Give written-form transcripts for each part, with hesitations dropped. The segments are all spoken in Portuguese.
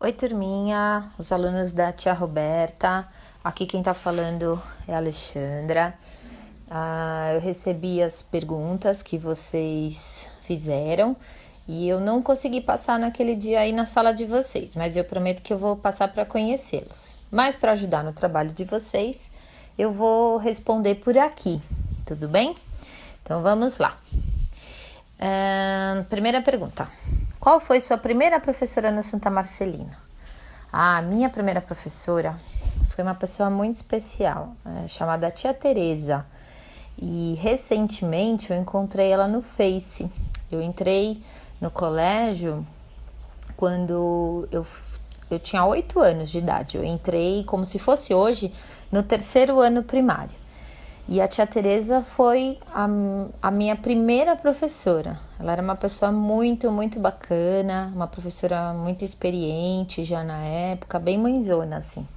Oi, turminha, os alunos da tia Roberta. Aqui quem tá falando é a Alexandra. Eu recebi as perguntas que vocês fizeram e eu não consegui passar naquele dia aí na sala de vocês, mas eu prometo que eu vou passar para conhecê-los. Mas para ajudar no trabalho de vocês, eu vou responder por aqui, tudo bem? Então vamos lá. Primeira pergunta. Qual foi sua primeira professora na Santa Marcelina? A minha primeira professora foi uma pessoa muito especial, chamada Tia Teresa. E recentemente eu encontrei ela no Face. Eu entrei no colégio quando eu tinha 8 anos de idade. Eu entrei como se fosse hoje no 3º ano primário. E a tia Teresa foi a minha primeira professora. Ela era uma pessoa muito, muito bacana, uma professora muito experiente já na época, bem mãezona, assim.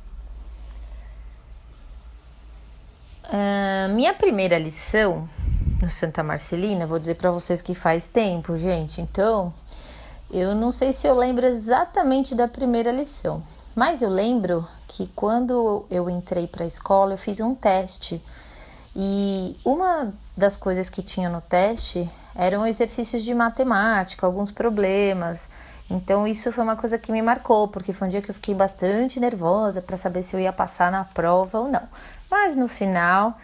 Minha primeira lição no Santa Marcelina, vou dizer para vocês que faz tempo, gente. Então, eu não sei se eu lembro exatamente da primeira lição, mas eu lembro que quando eu entrei para a escola, eu fiz um teste. E uma das coisas que tinha no teste eram exercícios de matemática, alguns problemas. Então isso foi uma coisa que me marcou, porque foi um dia que eu fiquei bastante nervosa para saber se eu ia passar na prova ou não. Mas no final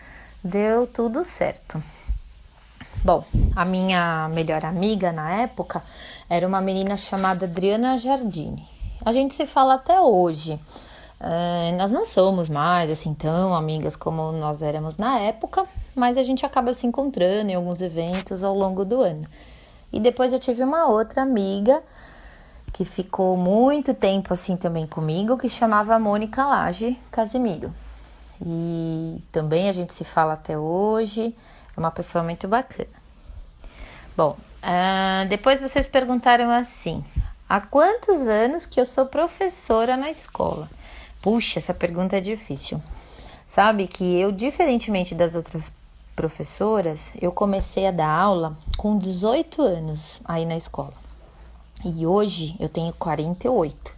deu tudo certo. Bom, a minha melhor amiga na época era uma menina chamada Adriana Jardini. A gente se fala até hoje. Nós não somos mais assim tão amigas como nós éramos na época, mas a gente acaba se encontrando em alguns eventos ao longo do ano. E depois eu tive uma outra amiga que ficou muito tempo assim também comigo, que chamava Mônica Lage Casimiro. E também a gente se fala até hoje, é uma pessoa muito bacana. Bom, depois vocês perguntaram assim: há quantos anos que eu sou professora na escola? Puxa, essa pergunta é difícil. Sabe que eu, diferentemente das outras professoras, eu comecei a dar aula com 18 anos aí na escola. E hoje eu tenho 48.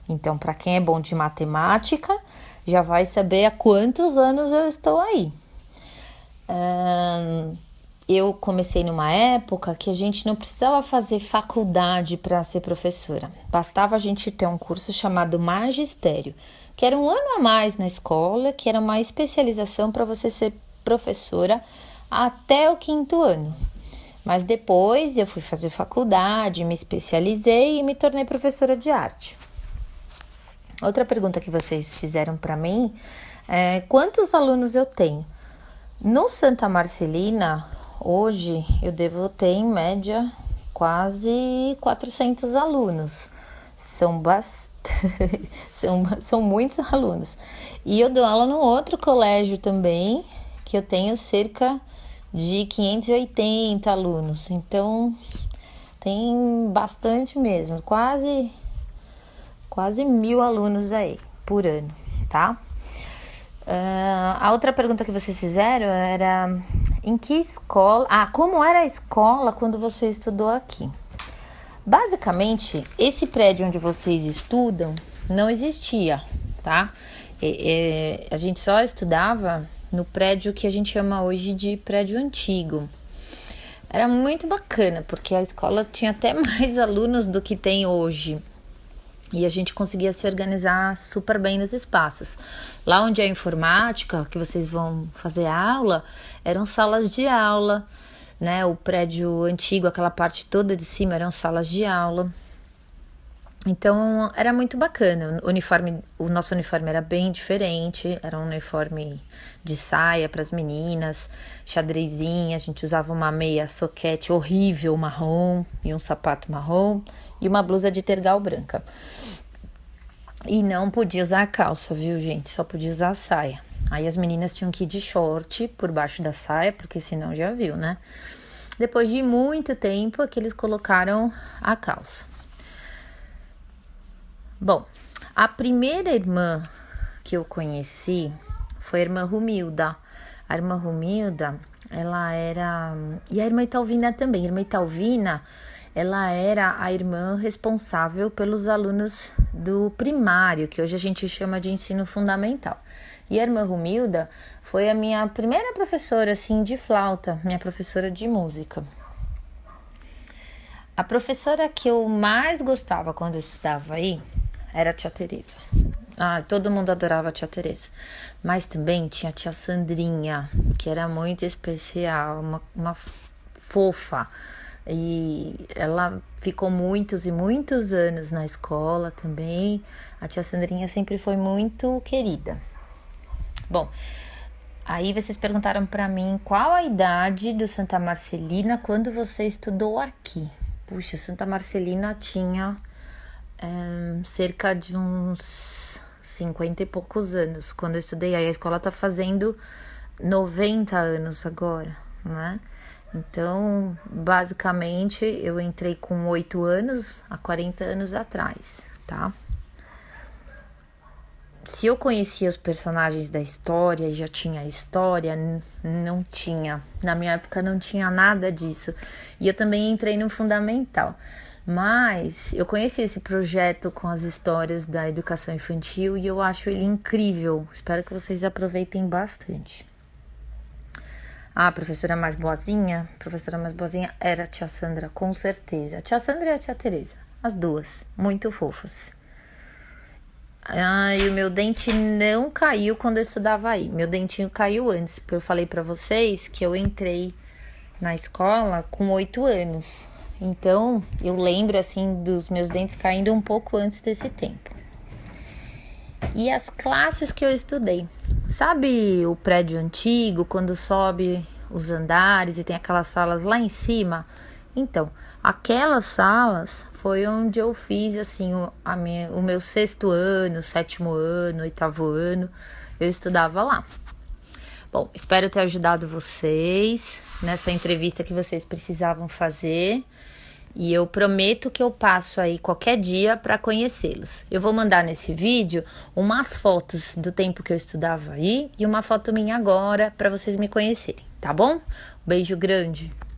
Então, para quem é bom de matemática, já vai saber há quantos anos eu estou aí. Eu comecei numa época que a gente não precisava fazer faculdade para ser professora. Bastava a gente ter um curso chamado magistério, que era um ano a mais na escola, que era uma especialização para você ser professora até o 5º ano. Mas depois eu fui fazer faculdade, me especializei e me tornei professora de arte. Outra pergunta que vocês fizeram para mim é: quantos alunos eu tenho? No Santa Marcelina, hoje eu devo ter em média quase 400 alunos. São bastante, são muitos alunos. E eu dou aula no outro colégio também, que eu tenho cerca de 580 alunos. Então, tem bastante mesmo, quase 1.000 alunos aí por ano, tá? A outra pergunta que vocês fizeram era: em que escola? Como era a escola quando você estudou aqui? Basicamente, esse prédio onde vocês estudam não existia, tá? A gente só estudava no prédio que a gente chama hoje de prédio antigo. Era muito bacana, porque a escola tinha até mais alunos do que tem hoje. E a gente conseguia se organizar super bem nos espaços. Lá onde é a informática, que vocês vão fazer aula, eram salas de aula, né? O prédio antigo, aquela parte toda de cima, eram salas de aula. Então, era muito bacana. O nosso uniforme era bem diferente, era um uniforme de saia para as meninas, xadrezinha, a gente usava uma meia soquete horrível marrom e um sapato marrom e uma blusa de tergal branca. E não podia usar calça, viu, gente? Só podia usar saia. Aí as meninas tinham que ir de short por baixo da saia, porque senão já viu, né? Depois de muito tempo é que eles colocaram a calça. Bom, a primeira irmã que eu conheci foi a irmã Rumilda. A irmã Rumilda, ela era... E a irmã Italvina também. A irmã Italvina, ela era a irmã responsável pelos alunos do primário, que hoje a gente chama de ensino fundamental. E a irmã Romilda foi a minha primeira professora, assim, de flauta, minha professora de música. A professora que eu mais gostava quando eu estudava aí era a tia Teresa. Todo mundo adorava a tia Teresa. Mas também tinha a tia Sandrinha, que era muito especial, uma fofa. E ela ficou muitos e muitos anos na escola também. A tia Sandrinha sempre foi muito querida. Bom, aí vocês perguntaram para mim qual a idade do Santa Marcelina quando você estudou aqui. Puxa, Santa Marcelina tinha cerca de uns 50 e poucos anos quando eu estudei. Aí a escola tá fazendo 90 anos agora, né? Então, basicamente, eu entrei com 8 anos, há 40 anos atrás, tá? Se eu conhecia os personagens da história e já tinha história, não tinha. Na minha época não tinha nada disso. E eu também entrei no fundamental. Mas eu conheci esse projeto com as histórias da educação infantil e eu acho ele incrível. Espero que vocês aproveitem bastante. A professora mais boazinha era a tia Sandra, com certeza. A tia Sandra e a tia Teresa, as duas, muito fofas. E o meu dente não caiu quando eu estudava aí. Meu dentinho caiu antes, porque eu falei pra vocês que eu entrei na escola com 8 anos. Então, eu lembro, assim, dos meus dentes caindo um pouco antes desse tempo. E as classes que eu estudei. Sabe o prédio antigo, quando sobe os andares e tem aquelas salas lá em cima? Então, aquelas salas foi onde eu fiz, assim, o meu 6º ano, 7º ano, 8º ano, eu estudava lá. Bom, espero ter ajudado vocês nessa entrevista que vocês precisavam fazer. E eu prometo que eu passo aí qualquer dia para conhecê-los. Eu vou mandar nesse vídeo umas fotos do tempo que eu estudava aí e uma foto minha agora para vocês me conhecerem, tá bom? Beijo grande!